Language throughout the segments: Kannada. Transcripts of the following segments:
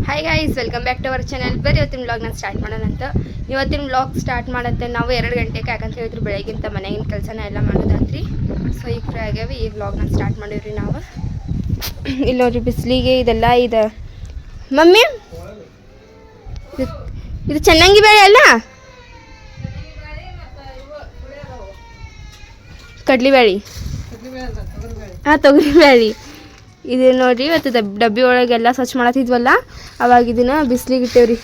Hi guys, welcome back to our channel. ಬರೀ ಇವತ್ತಿನ ವ್ಲಾಗ್ನ ಸ್ಟಾರ್ಟ್ ಮಾಡೋಣಂತ. ಇವತ್ತಿನ ವ್ಲಾಗ್ ಸ್ಟಾರ್ಟ್ ಮಾಡತ್ತೆ ನಾವು 2 ಗಂಟೆಗೆ. ಯಾಕಂತ ಹೇಳಿದ್ರು ಬೆಳಗ್ಗಿಂತ ಮನೆಗಿನ ಕೆಲಸನ ಎಲ್ಲ ಮಾಡೋದಾತ್ರಿ. ಸೊ ಈಗ ಫ್ರೀ ಆಗ್ಯಾವ. ಈ ವ್ಲಾಗ್ನ ಸ್ಟಾರ್ಟ್ ಮಾಡಿವ್ರಿ ನಾವು. ಇಲ್ಲಿ ನೋಡ್ರಿ ಬಿಸಿಲಿಗೆ ಇದೆಲ್ಲ ಇದೆ. ಮಮ್ಮಿ ಇದು ಚೆನ್ನಾಗಿ ಬೇಳೆ ಅಲ್ಲ, ಕಡ್ಲಿ ಬೇಳೆ. ಹಾಂ, ತೊಗರಿ ಬೇಳೆ. ಇದು ನೋಡ್ರಿ, ಇವತ್ತು ಡಬ್ಬಿ ಒಳಗೆಲ್ಲ ಸ್ವಚ್ಛ ಮಾಡತ್ತಿದ್ವಲ್ಲ, ಅವಾಗ ಇದನ್ನ ಬಿಸಿಲಿಗೆ ಇಟ್ಟೇವ್ರಿ.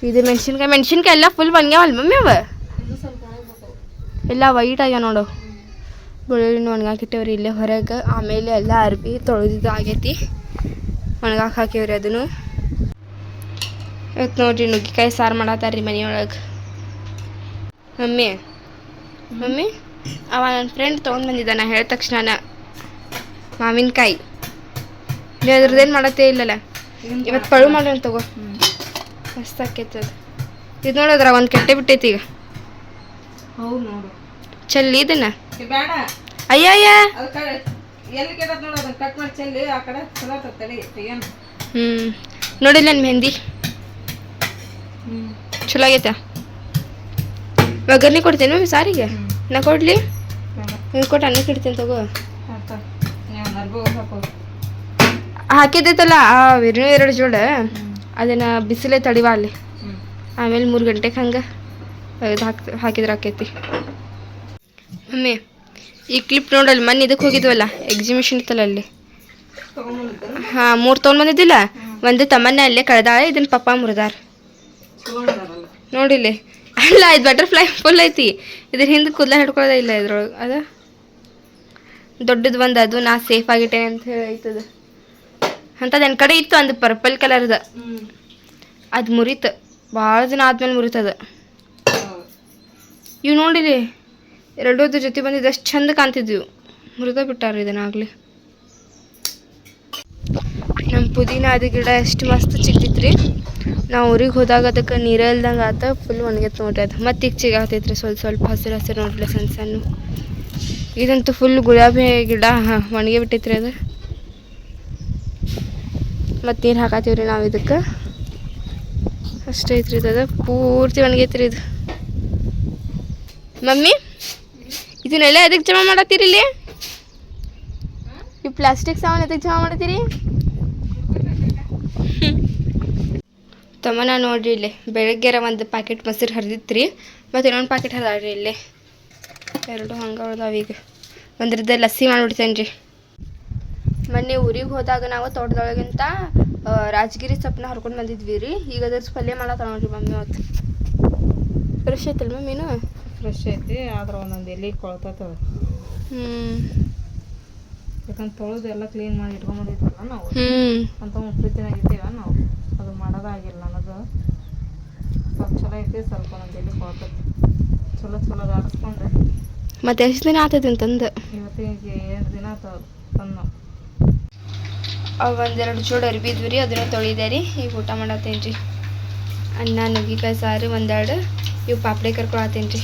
ಇದು ಮೆಣಸಿನ್ಕಾಯಿ ಎಲ್ಲ ಫುಲ್ ಒಣಗ್ಯಾವಲ್ಲ ಮಮ್ಮಿ, ಅವ ಎಲ್ಲ ವೈಟ್ ಆಗ್ಯಾವ ನೋಡು. ಬೆಳ್ಳುಳ್ಳಿನ ಒಣಗಾಕಿಟ್ಟೇವ್ರಿ ಇಲ್ಲೇ ಹೊರಗೆ. ಆಮೇಲೆ ಎಲ್ಲ ಅರ್ಬಿ ತೊಳೆದಿದ್ದು ಆಗೈತಿ, ಒಣಗಾಕ ಹಾಕೇವ್ರಿ ಅದನ್ನು. ಇವತ್ತು ನೋಡ್ರಿ ನುಗ್ಗಿಕಾಯಿ ಸಾರು ಮಾಡತ್ತಾರ್ರಿ ಮನೆಯೊಳಗೆ. ಮಮ್ಮಿ ಅವ ನನ್ನ ಫ್ರೆಂಡ್ ತೊಗೊಂಡು ಬಂದಿದ್ದ. ನಾ ಹೇಳಿದ ತಕ್ಷಣ ಮಾವಿನಕಾಯಿ ಅದ್ರದ್ದೇನು ಮಾಡತ್ತೇ ಇಲ್ಲಲ್ಲ. ಇವತ್ತು ಪಳು ಮಾಡೋಣ ತಗೋ, ಮಸ್ತ್ ಆಕೈತದ. ಇದು ನೋಡೋದ್ರ ಒಂದು ಕೆಟ್ಟೆ ಬಿಟ್ಟೈತಿ ಈಗ. ಹೌದು ನೋಡು, ಚೆಲ್ಲಿ ಇದನ್ನ. ಬೇಡ ಅಯ್ಯಯ್ಯ, ಎಲ್ಲಿ ಕೆಡತ್ ನೋಡು, ಅದನ್ನ ಕಟ್ ಮಾಡಿ ಚೆಲ್ಲಿ ಆ ಕಡೆ ಚಲೋ ತಡಿ ಏನು. ನೋಡಿಲ್ಲ ನನ್ನ ಮೆಹಂದಿ ಚಲೋ ಆಗೈತ. ಒಗ್ಗರ್ನಿ ಕೊಡ್ತೇನೆ ಮಮ್ಮಿ ಸಾರಿಗೆ. ನಾ ಕೊಡ್ಲಿ? ನೀನು ಕೊಟ್ಟು ಅನ್ನಕ್ಕೆ ಇಡ್ತೀನಿ ತಗೋ. ಹಾಕಿದ್ದೈತಲ್ಲ ಆ 2 ಜೋಡ, ಅದನ್ನು ಬಿಸಿಲೇ ತಡಿವ ಅಲ್ಲಿ. ಆಮೇಲೆ 3 ಗಂಟೆಗೆ ಹಂಗೆ ಇದು ಹಾಕಿದ್ರೆ ಆಕೈತಿ. ಮಮ್ಮಿ ಈ ಕ್ಲಿಪ್ ನೋಡಲ್ಲ, ಮೊನ್ನೆ ಇದಕ್ಕೆ ಹೋಗಿದ್ವಲ್ಲ, ಎಕ್ಸಿಬಿಷನ್ ಇತ್ತಲ್ಲ ಅಲ್ಲಿ. ಹಾಂ, 3 ತೊಗೊಂಡು ಬಂದಿದ್ದಿಲ್ಲ. ಒಂದು ತಮ್ಮನ್ನೇ ಅಲ್ಲೇ ಕಳೆದಾಳೆ, ಇದನ್ನ ಪಪ್ಪ ಮುರಿದಾರ ನೋಡಿಲ್ಲಿ. ಅಲ್ಲ, ಇದು ಬಟರ್ಫ್ಲೈ ಫುಲ್ ಐತಿ. ಇದ್ರ ಹಿಂದೆ ಕೂದಲ ಹಿಡ್ಕೊಳ್ಳೋದೇ ಇಲ್ಲ ಇದ್ರೊಳಗೆ. ಅದ ದೊಡ್ಡದು ಬಂದು, ಅದು ನಾ ಸೇಫ್ ಆಗಿಟ್ಟೆ ಅಂತ ಹೇಳಿ ಐತದ ಅಂಥದ್ದು. ನನ್ನ ಕಡೆ ಇತ್ತು ಒಂದು ಪರ್ಪಲ್ ಕಲರ್ದ, ಅದು ಮುರಿತು. ಭಾಳ ದಿನ ಆದ್ಮೇಲೆ ಮುರಿತದ. ಇವು ನೋಡಿರಿ, 2 ಜೊತೆ ಬಂದಿದ್ದು ಅಷ್ಟು ಚಂದ ಕಾಣ್ತಿದ್ವು, ಮುರಿದ ಬಿಟ್ಟಾರ ಇದನ್ನಾಗಲಿ. ನಮ್ಮ ಪುದೀನ ಅದು ಗಿಡ ಎಷ್ಟು ಮಸ್ತ್ ಚಿಕ್ತಿತ್ರಿ. ನಾವು ಊರಿಗೆ ಹೋದಾಗ ಅದಕ್ಕೆ ನೀರು ಇಲ್ದಂಗೆ ಆತ, ಫುಲ್ ಒಣಗೈತೆ ನೋಡ್ರಿ ಅದು. ಮತ್ತೆ ಈಗ ಚಿಗಾತೈತ್ರಿ ಸ್ವಲ್ಪ ಹಸಿರು ಹಸಿರು ನೋಡ್ರಿ, ಸಣ್ಣ ಸಣ್ಣ. ಇದಂತೂ ಫುಲ್ ಗುಲಾಬಿ ಗಿಡ ಒಣಗಿ ಬಿಟ್ಟೈತ್ರಿ ಅದು. ಮತ್ತು ನೀರು ಹಾಕತ್ತೀವ್ರಿ ನಾವು ಇದಕ್ಕೆ. ಅಷ್ಟೇ ಐತ್ರಿ ಇದು, ಪೂರ್ತಿ ಒಣಗೈತ್ರಿ ಇದು. ಮಮ್ಮಿ ಇದನ್ನೆಲ್ಲ ಎದಕ್ಕೆ ಜಮಾ ಮಾಡತ್ತೀರಿ ಇಲ್ಲಿ? ಈ ಪ್ಲಾಸ್ಟಿಕ್ ಸಾಮಾನು ಎದಕ್ಕೆ ಜಮಾ ಮಾಡತ್ತೀರಿ? ತಮ್ಮನ ನೋಡ್ರಿ ಇಲ್ಲಿ ಬೆಳಗ್ಗೆರ ಒಂದು ಪ್ಯಾಕೆಟ್ ಮೊಸರು ಹರಿದಿತ್ರಿ, ಮತ್ತು ಇನ್ನೊಂದು ಪ್ಯಾಕೆಟ್ ಹರಿದಾಳ್ರಿ ಇಲ್ಲಿ. 2 ಹಂಗೆ ಉಳ್ದಾವ. ಈಗ ಒಂದ್ರದ್ದು ಲಸ್ಸಿ ಮಾಡಿಬಿಡ್ತೇನೆ ರೀ. ಮೊನ್ನೆ ಊರಿಗೆ ಹೋದಾಗ ನಾವು ತೋಟದೊಳಗಿಂತ ರಾಜಗಿರಿ ಸೊಪ್ಪನ್ನ ಹರ್ಕೊಂಡು ಬಂದಿದ್ವಿ ರೀ. ಈಗ ಅದ್ರ ಪಲ್ಯ ಮಾಡತ್ತ ನೋಡ್ರಿ ಮಮ್ಮಿ. ಅವತ್ತು ಫ್ರೆಶ್ ಐತಲ್ಲ ಮಮ್ಮಿನೂ? ಫ್ರೆಶ್ ಐತಿ, ಆದ್ರೆ ಒಂದೊಂದು ಎಲೆ ಕೊಳ್ತದ. ಯಾಕಂದ್ರೆ ತೊಳೆದು ಎಲ್ಲ ಕ್ಲೀನ್ ಮಾಡಿ ಇಟ್ಕೊಂಡ್ಬಂದಿದ್ವಲ್ಲ ನಾವು, ಅಂತ ಫ್ರಿಜ್ನಾಗ ಇಟ್ಟೇವ ನಾವು. ಅದು ಮಾಡೋದಾಗಿಲ್ಲ ಅನ್ನೋದು. ಸ್ವಲ್ಪ ಚಲೋ ಐತಿ, ಸ್ವಲ್ಪ ಒಂದೊಂದು ಎಲೆ ಕೊಳ್ತೈತಿ. ಚಲೋ ಆಡಿಸ್ಕೊಂಡ್ರೆ ಮತ್ತೆ ಎಷ್ಟು ದಿನ ಆಗ್ತೈತಿ ಅಂತಂದು. ಇವತ್ತಿಗೆ 2 ದಿನ ಆತವ ತಂದು. ಅವು 1-2 ಜೋಡಿ ಅರ್ಬಿದ್ವಿ ರೀ, ಅದನ್ನು ತೊಳಿದೆ ರೀ. ಈಗ ಊಟ ಮಾಡತ್ತೇನೆ ರೀ. ಅನ್ನ, ನುಗ್ಗಿಕಾಯಿ ಸಾರು, 1-2 ಇವು ಪಾಪಡೆ ಕರ್ಕೊಳತ್ತೇನೆ ರೀ.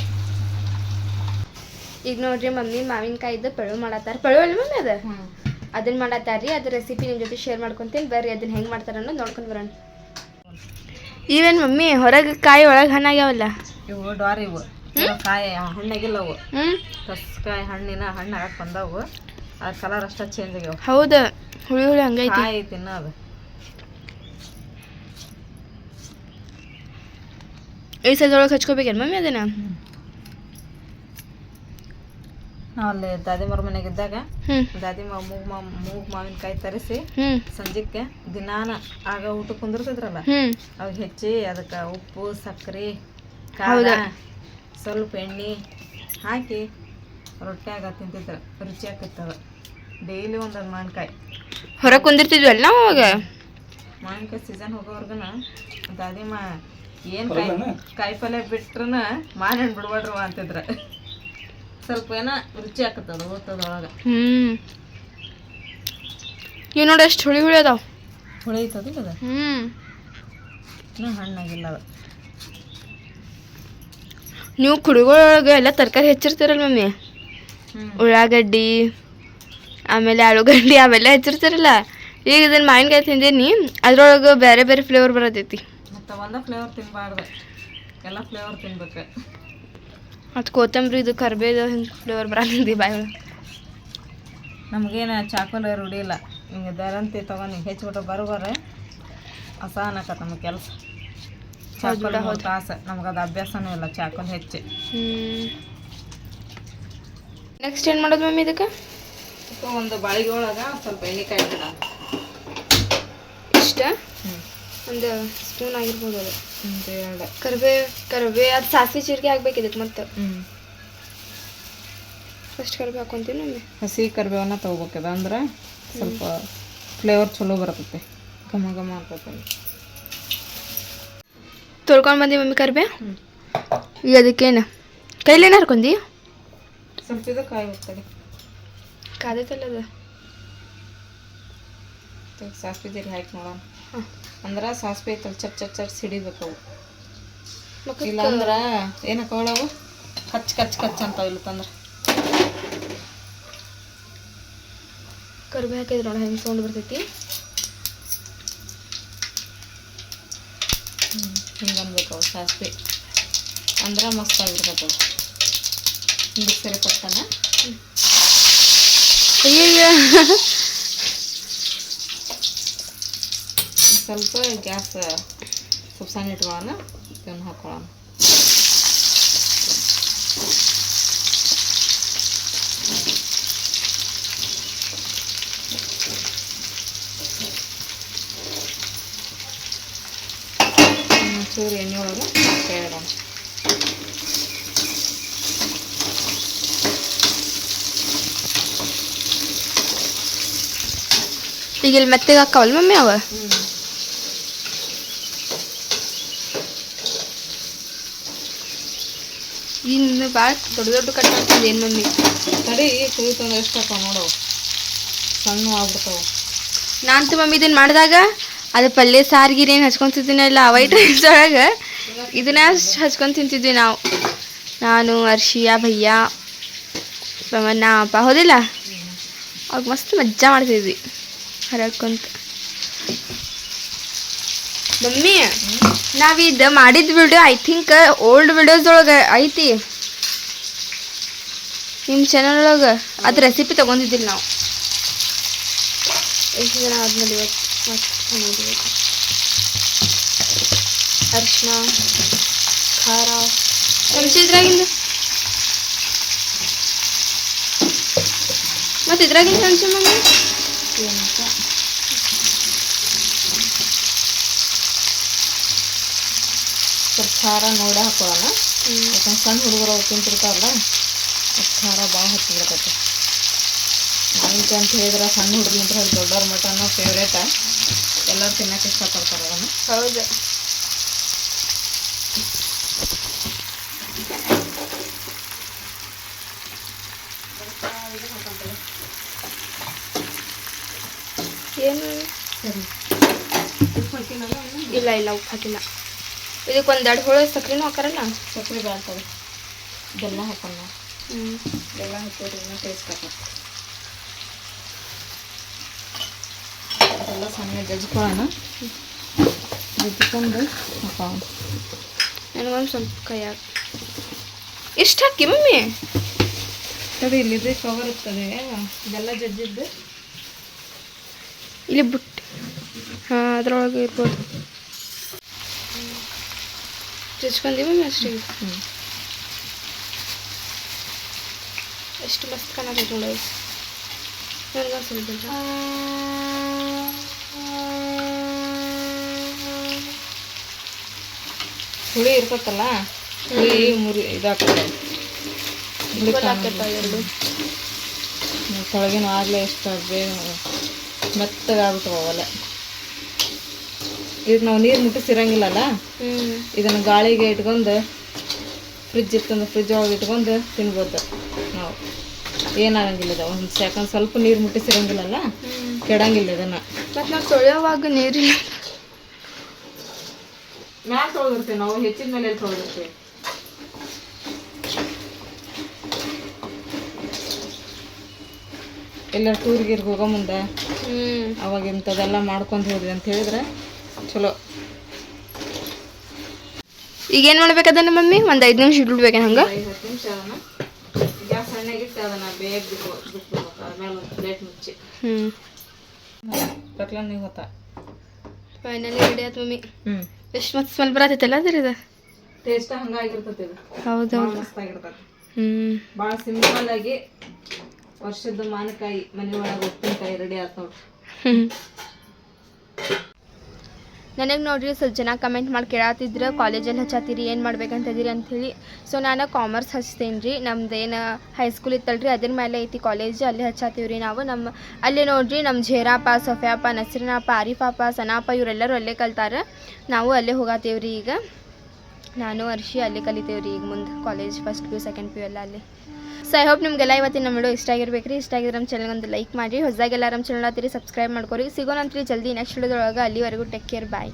ಈಗ ನೋಡ್ರಿ ಮಮ್ಮಿ ಮಾವಿನಕಾಯಿದ್ದು ಪಳು ಮಾಡತ್ತಾರ. ಪಳು ಅಲ್ಲ ಮಮ್ಮಿ ಅದು? ಅದನ್ನ ಮಾಡತ್ತಾರ ರೀ. ಅದ್ರ ರೆಸಿಪಿ ನಿಮ್ಮ ಜೊತೆ ಶೇರ್ ಮಾಡ್ಕೊತೀನಿ ಬರ್ರಿ. ಅದನ್ನ ಹೆಂಗೆ ಮಾಡ್ತಾರ ಅನ್ನೋದು ನೋಡ್ಕೊಂಡು ಬರೋಣ. ಇವೇನು ಮಮ್ಮಿ ಹೊರಗೆ ಕಾಯಿ ಒಳಗೆ ಹಣ್ಣಾಗ್ಯಾವಲ್ಲ? ಇವು ಡಾರ್, ಇವು ಕಾಯಿ ಹಣ್ಣಾಗಿಲ್ಲ. ಅವು ಕಸ್ಕಾಯಿ ಹಣ್ಣಿನ ಹಣ್ಣು ಆಗಕ್ಕೆ ಬಂದವು. ಆ ಕಲರ್ ಅಷ್ಟ ಚೇಂಜ್ ಆಗ್ಯಾವ. ಹೌದು, ಹುಳಿ ಹಂಗೈತಿ. ಕಾಯಿ ತಿನ್ನೋದು. ಈ ಸೈಜೊಳಗೆ ಹಚ್ಕೋಬೇಕೇನು ಮಮ್ಮಿ ಅದನ್ನ? ನಾವು ಅಲ್ಲಿ ದಾದಿಮರ ಮನೆಗಿದ್ದಾಗ ದಾದಿಮ ಮೂಗ್ ಮಾವಿನಕಾಯಿ ತರಿಸಿ ಸಂಜೆಕ್ಕೆ ದಿನಾನ ಆಗ ಊಟ ಕುಂದಿರ್ತಿದ್ರಲ್ಲ, ಅವಾಗ ಹೆಚ್ಚಿ ಅದಕ್ಕೆ ಉಪ್ಪು, ಸಕ್ಕರೆ, ಖಾರ, ಸ್ವಲ್ಪ ಎಣ್ಣೆ ಹಾಕಿ ರೊಟ್ಟಿಯಾಗ ತಿಂತಿದ್ರು. ರುಚಿ ಆಕೈತದ. ಡೈಲಿ ಒಂದೊಂದು ಮಾವಿನಕಾಯಿ ಹೊರಗೆ ಕುಂದಿರ್ತಿದ್ವಲ್ಲ ನಾವು ಅವಾಗ. ಮಾವಿನಕಾಯಿ ಸೀಸನ್ ಹೋಗೋವರ್ಗನ ದಾದಿಮ ಏನು ಕಾಯಿ ಪಲ್ಯ ಬಿಟ್ರೂ ಮಾವಿನ ಹಣ್ಣು ಬಿಡ್ಬೇಡ್ರು ಅಂತಿದ್ರು. ಸ್ವಲ್ಪ ಏನೋ ರುಚಿ ಆಕತ್ತದ ಊಟದೊಳಗೆ. ಇವು ನೋಡಿ ಎಷ್ಟು ಹುಳಿ ಅದಾವ. ಹುಳಿ ಐತದ ಅದು. ಇನ್ನೂ ಹಣ್ಣಾಗಿಲ್ಲ ಅದು. ನೀವು ಕುಡಿಗೊಳಗೆ ಎಲ್ಲ ತರಕಾರಿ ಹೆಚ್ಚಿರ್ತೀರಲ್ಲ ಮಮ್ಮಿ? ಉಳ್ಳಾಗಡ್ಡಿ, ಆಮೇಲೆ ಆಲೂಗಡ್ಡಿ ಅವೆಲ್ಲ ಹೆಚ್ಚಿರ್ತೀರಲ್ಲ. ಈಗ ಇದನ್ನು ಮಾವಿನಕಾಯಿ ತಿಂದೀನಿ, ಅದ್ರೊಳಗೆ ಬೇರೆ ಬೇರೆ ಫ್ಲೇವರ್ ಬರತೈತಿ. ಮತ್ತು ಒಂದೇ ಫ್ಲೇವರ್ ತಿನ್ನಬಾರ್ದು, ಎಲ್ಲ ಫ್ಲೇವರ್ ತಿನ್ಬೇಕು. ಮತ್ತು ಕೊತ್ತಂಬರಿ ಇದು ಕರ್ಬೇದು ಹಿಂಗೆ ಫ್ಲೇವರ್ ಬರತೈತಿ ಬಾಯಿ ಒಳಗೆ. ನಮಗೇನು ಚಾಕೋಲೆ ರೂಢಿ ಇಲ್ಲ, ಹಿಂಗೆ ದರಂತಿ ತೊಗೊಂಡು ಹಿಂಗೆ ಹೆಚ್ಚಿಬಿಟ್ರೆ ಬರೋಬಾರೆ ಅಸಹನ ಆಕತ್ತೆ ನಮಗೆ ಕೆಲಸ. ಚಾಕೋಲ್ ತಾಸು ನಮ್ಗೆ ಅದು ಅಭ್ಯಾಸನೂ ಇಲ್ಲ ಚಾಕೋಲ್ ಹೆಚ್ಚಿ. ನೆಕ್ಸ್ಟ್ ಏನು ಮಾಡೋದು ಮಮ್ಮಿ ಇದಕ್ಕೆ? ಒಂದು ಬಾಳಿಗೆ ಒಳಗೆ ಸ್ವಲ್ಪ ಎಣ್ಣೆಕಾಯಿ ಗಿಡ ಇಷ್ಟ ಒಂದು ಸ್ಪೂನ್ ಆಗಿರ್ಬೋದು. ಅದು ಒಂದು 2 ಕರಿಬೇ ಅದು ಸಾಸಿವೆ ಜೀರಿಗೆ ಹಾಕ್ಬೇಕು ಇದಕ್ಕೆ. ಮತ್ತೆ ಫಸ್ಟ್ ಕರಿಬೇ ಹಾಕ್ಕೊಂತೀನಿ ಮಮ್ಮಿ. ಹಸಿ ಕರಿಬೇವನ್ನ ತೊಗೋಬೇಕದ, ಅಂದ್ರೆ ಸ್ವಲ್ಪ ಫ್ಲೇವರ್ ಚಲೋ ಬರ್ತೈತಿ, ಘಮ ಘಮ ಅಂತೈತಿ. ತೊಳ್ಕೊಂಡು ಬಂದಿ ಮಮ್ಮಿ ಕರಿಬೇ. ಈಗ ಅದಕ್ಕೇನು ಕೈಲೇನು ಹರ್ಕೊಂಡಿ? ಸ್ವಲ್ಪ ಇದು ಕಾಯಿ ಹೋಗ್ತದೆ ಕಾದೈತಲ್ಲ ಅದು. ಸಾಸಿವೆ ಜೀರಿಗೆ ಹಾಕಿ ನೋಡೋಣ. ಅಂದ್ರೆ ಸಾಸಿವೆ ಐತಲ್ಲ ಚಟ್ ಚಟ್ ಚಟ್ ಸಿಡಿಬೇಕು ಅವು, ಇಲ್ಲ ಅಂದ್ರೆ ಏನಕ್ಕವಳವು ಕಚ್ ಕಚ್ ಕಚ್ ಅಂತ ಇಲ್ಲತ್ತಂದ್ರೆ. ಕರಿಬೇ ಹಾಕಿದ್ರೆ ನೋಡಿ ಹೆಂಗೆ ಸೌಂಡ್ ಬರ್ತೈತಿ. ಹಿಂಗೆ ಅನ್ಬೇಕು ಅವು ಸಾಸಿವೆ ಅಂದ್ರೆ ಮಸ್ತ್ ಆಗಿರ್ತೈತೆ. ಹಿಂಗೆ ಸರಿ ಪಟ್ಟನ ಅಯ್ಯಯ್ಯ ಸ್ವಲ್ಪ ಗ್ಯಾಸ್ ಸ್ವಲ್ಪ ಸಣ್ಣ ಇಟ್ಕೊಳ್ಳೋಣ, ಇದನ್ನು ಹಾಕೊಳ್ಳೋಣ. ಚೂರು ಎಣ್ಣೆ ಒಳಗೆ ಇಡೋಣ. ಈಗ ಇಲ್ಲಿ ಮೆತ್ತಗೆ ಹಾಕವಲ್ಲ ಮಮ್ಮಿ ಅವ? ಇನ್ನು ಭಾಳ ದೊಡ್ಡ ದೊಡ್ಡ ಕಟ್ ಮಾಡ್ತಿದ್ದೆ ಏನು ಮಮ್ಮಿ? ತಡಿ ಕುಯ್ತಂದ್ರೆ ಎಷ್ಟು ಹಾಕೋ ನೋಡವು, ಸಣ್ಣ ಆಗ್ಬಿಡ್ತಾವೆ. ನಾನು ಮಮ್ಮಿ ಇದನ್ನು ಮಾಡಿದಾಗ ಅದು ಪಲ್ಯ ಸಾರ್ಗಿರಿ ಏನು ಹಚ್ಕೊಂಡು ತಿಂತೀನಲ್ಲ ವೈಟ್ ರೈಸ್ ಒಳಗೆ ಇದನ್ನ ಹಚ್ಕೊಂಡು ತಿಂತಿದ್ವಿ ನಾವು, ನಾನು ಅರ್ಷಿಯಾ ಭಯ್ಯ ರಮಣ್ಣ ಅಪ್ಪ. ಹೌದಿಲ್ಲ? ಅವಾಗ ಮಸ್ತ್ ಮಜಾ ಮಾಡ್ತಿದ್ವಿ ಹರಡ್ಕೊಂತ. ಮಮ್ಮಿ ನಾವಿದು ಮಾಡಿದ ವಿಡಿಯೋ ಐ ಥಿಂಕ್ ಓಲ್ಡ್ ವಿಡಿಯೋಸ್ದೊಳಗೆ ಐತಿ ನಿಮ್ಮ ಚಾನಲ್ ಒಳಗೆ. ಅದು ರೆಸಿಪಿ ತೊಗೊಂಡಿದ್ದಿಲ್ಲ ನಾವು ಎಷ್ಟು ಜನ ಆದ್ಮೇಲೆ ಇವತ್ತು ಮಸ್ತ್ ನೋಡಿದ್ವಿ. ಅರಿಶಿನ ಖಾರ ಚಮಚ ಇದ್ರಾಗಿಂದ ಮತ್ತು ಇದ್ರಾಗಿಂದ ಚಮಚ ಮಮ್ಮಿ ಸ್ವಲ್ಪ ಖಾರ ನೋಡಿ ಹಾಕೊಳ್ಳೋಣ. ಯಾಕಂದ್ರೆ ಸಣ್ಣ ಹುಡುಗರು ಅವ್ರು ತಿಂತಿರ್ತಾರಲ್ಲ, ಖಾರ ಭಾಳ ಹಚ್ಚಿಬಿಡ್ತೈತೆ. ಮಾವಿನಕಾಯಿ ಅಂತ ಹೇಳಿದ್ರೆ ಸಣ್ಣ ಹುಡುಗರು ಹೇಳಿ ದೊಡ್ಡವ್ರ ಮಟನ್ನು ಫೇವ್ರೇಟ, ಎಲ್ಲರೂ ತಿನ್ನೋಕೆ ಇಷ್ಟಪಡ್ತಾರೆ ಅದನ್ನು. ಹೌದು. ಏನು ಇಲ್ಲ ಇಲ್ಲ ಉಪ್ಪು ಹಾಕಿಲ್ಲ. ಇದಕ್ಕೆ ಒಂದು 2 ಹೋಳು ಸಕ್ಕರೆನೂ ಹಾಕಾರಲ್ಲ? ಸಕ್ಕರೆ ಬೇಳ್ತದೆ, ಬೆಲ್ಲ ಹಾಕೋಣ. ಬೆಲ್ಲ ಹಾಕಿದ್ರೆ ಇನ್ನೂ ಟೇಸ್ಟ್ ಹಾಕತ್ತೆ. ಅದೆಲ್ಲ ಸಣ್ಣ ಜಜ್ಕೊಳ್ಳೋಣ, ಜಜ್ಕೊಂಡು ಹಾಕೋಣ. ನನಗೊಂದು ಸ್ವಲ್ಪ ಕೈ ಹಾಕಿ ಎಷ್ಟು ಹಾಕಿ ಮಮ್ಮಿ? ತಡಿ ಇಲ್ಲಿದೆ ಕವರ್ ಇರ್ತದೆ, ಬೆಲ್ಲ ಜಜ್ಜಿದ್ದು ಇಲ್ಲಿ ಬುಟ್ಟಿ. ಹಾಂ ಅದ್ರೊಳಗೆ ಇರ್ಬೋದು. ಜಜ್ಕೊಂಡಿ ಮಮ್ಮಿ ಅಷ್ಟೇ. ಎಷ್ಟು ಮಸ್ತ್ ಕಾಣತೈತೆ ನೋಡಿ. ನನಗೊಂದು ಸ್ವಲ್ಪ ಹುಳಿ ಇರ್ತತ್ತಲ್ಲ, ಹುಳಿ ಇದಾಗ್ತದೆ. ಎರಡು ಕೆಳಗಿನ ಆಗಲೇ ಎಷ್ಟು ಬೇಗ ಮೆತ್ತಗಾಗ್ಬಿಟ್ಟು ಒಲೆ. ಇದಕ್ಕೆ ನಾವು ನೀರು ಮುಟ್ಟಿಸಿರಂಗಿಲ್ಲಲ್ಲ, ಇದನ್ನು ಗಾಳಿಗೆ ಇಟ್ಕೊಂಡು ಫ್ರಿಜ್ ಇತ್ತಂದ್ರೆ ಫ್ರಿಜ್ ಒಳಗೆ ಇಟ್ಕೊಂಡು ತಿನ್ಬೋದು ನಾವು. ಏನಾಗಂಗಿಲ್ಲ ಇದು, ಒಂದು ಸೆಕೆಂಡ್ ಸ್ವಲ್ಪ ನೀರು ಮುಟ್ಟಿಸಿರಂಗಿಲ್ಲಲ್ಲ, ಕೆಡಂಗಿಲ್ಲ ಇದನ್ನು. ಮತ್ತು ನಾವು ತೊಳೆಯೋವಾಗ ನೀರಿಲ್ಲ ಮ್ಯಾಲೆ ತೊಳೆದಿರ್ತೀವಿ ನಾವು, ಹೆಚ್ಚಿದ ಮೇಲೆ ಎಲ್ಲಿ ತೊಳೆದಿರ್ತೀವಿ. ಎಲ್ಲರ ಟೂರ್ಗೆ ಹೋಗೋ ಮುಂದೆ ಹ್ಞೂ ಅವಾಗ ಇಂಥದ್ದೆಲ್ಲ ಮಾಡ್ಕೊಂಡು ಹೋದ್ವಿ ಅಂತ ಹೇಳಿದ್ರೆ ಚಲೋ. ಈಗ ಏನು ಮಾಡ್ಬೇಕದನ್ನ ಮಮ್ಮಿ? ಒಂದು 5 ನಿಮಿಷ ಇಟ್ಬಿಡ್ಬೇಕೆ ಹಂಗೆ? 5-10 ನಿಮಿಷ ಅದನ್ನು ಗ್ಯಾಸ್ ಸಣ್ಣಗಿಟ್ಟು ಅದನ್ನು ಬೇಗ ಬಿಟ್ಬಿಡ್ಬೇಕು. ಆಮೇಲೆ ಒಂದು ಪ್ಲೇಟ್ ಮುಚ್ಚಿ. ರಕ್ಲ ನೀವು ಗೊತ್ತಾ ಫೈನಲಿ ರೆಡಿ ಆಯ್ತು ಮಮ್ಮಿ. ಹ್ಞೂ ಎಷ್ಟು ಮಸ್ತ್ ಸ್ಮೆಲ್ ಬರತ್ತೈತಲ್ಲ ಅದ್ರ ಇದು. ಟೇಸ್ಟ್ ಹಂಗಾಗಿರ್ತೈತಿ ಇದು. ಹೌದು ಮಸ್ತಾಗಿರ್ತೈತಿ. ಭಾಳ ಸಿಂಪಲ್ ಆಗಿ ವರ್ಷದ ಮಾನಕಾಯಿ ಮನೆ ಒಳಗೆ ಉಪ್ಪಿನಕಾಯಿ ರೆಡಿ ಆಯ್ತು ನೋಡ್ರಿ. ನನಗೆ ನೋಡ್ರಿ ಸ್ವಲ್ಪ ಜನ ಕಮೆಂಟ್ ಮಾಡಿ ಕೇಳತ್ತಿದ್ರೆ ಕಾಲೇಜಲ್ಲಿ ಹಚ್ಚತ್ತೀರಿ ಏನು ಮಾಡ್ಬೇಕಂತದೀರಿ ಅಂಥೇಳಿ. ಸೊ ನಾನು ಕಾಮರ್ಸ್ ಹಚ್ತೇನೆ ರೀ. ನಮ್ದೇನು ಹೈಸ್ಕೂಲ್ ಇತ್ತಲ್ರಿ ಅದ್ರ ಮೇಲೆ ಐತಿ ಕಾಲೇಜ್, ಅಲ್ಲಿ ಹಚ್ಚತ್ತೀವಿ ರೀ ನಾವು. ಅಲ್ಲಿ ನೋಡ್ರಿ ನಮ್ಮ ಝೇರಾಪ, ಸಫಿಯಾಪ, ನಸೀರ್ನಪ್ಪ, ಆರಿಫಾಪ, ಸನಾಪ ಇವರೆಲ್ಲರೂ ಅಲ್ಲೇ ಕಲ್ತಾರೆ. ನಾವು ಅಲ್ಲೇ ಹೋಗತ್ತೀವಿ ರೀ. ಈಗ ನಾನು ವರ್ಷಿ ಅಲ್ಲೇ ಕಲಿತೇವೆ ರೀ. ಈಗ ಮುಂದೆ college first PU second PU ಎಲ್ಲ ಅಲ್ಲಿ. ಸೊ ಐ ಹೋಪ್ ನಿಮಗೆಲ್ಲ ಇವತ್ತಿನ ನಮ್ಮ ವಿಡಿಯೋ ಇಷ್ಟ ಆಗಿರ್ಬೇಕು ರೀ. ಇಷ್ಟ ಆಗಿದ್ರೆ ನಮ್ಮ ಚಾನಲ್ಗೆ ಒಂದು ಲೈಕ್ ಮಾಡಿರಿ. ಹೊಸದಾಗೆಲ್ಲ ನಮ್ಮ ಚಾನಲ್ ಹತ್ತಿರ ಸಬ್ಸ್ಕ್ರೈಬ್ ಮಾಡ್ಕೊರಿ. ಸಿಗೋಣಂತ್ರಿ ಜಲ್ದಿ ನೆಕ್ಸ್ಟ್ ವಿಡಿಯೋದೊಳಗೆ. ಅಲ್ಲಿವರೆಗೂ ಟೇಕ್ ಕೇರ್, ಬಾಯ್.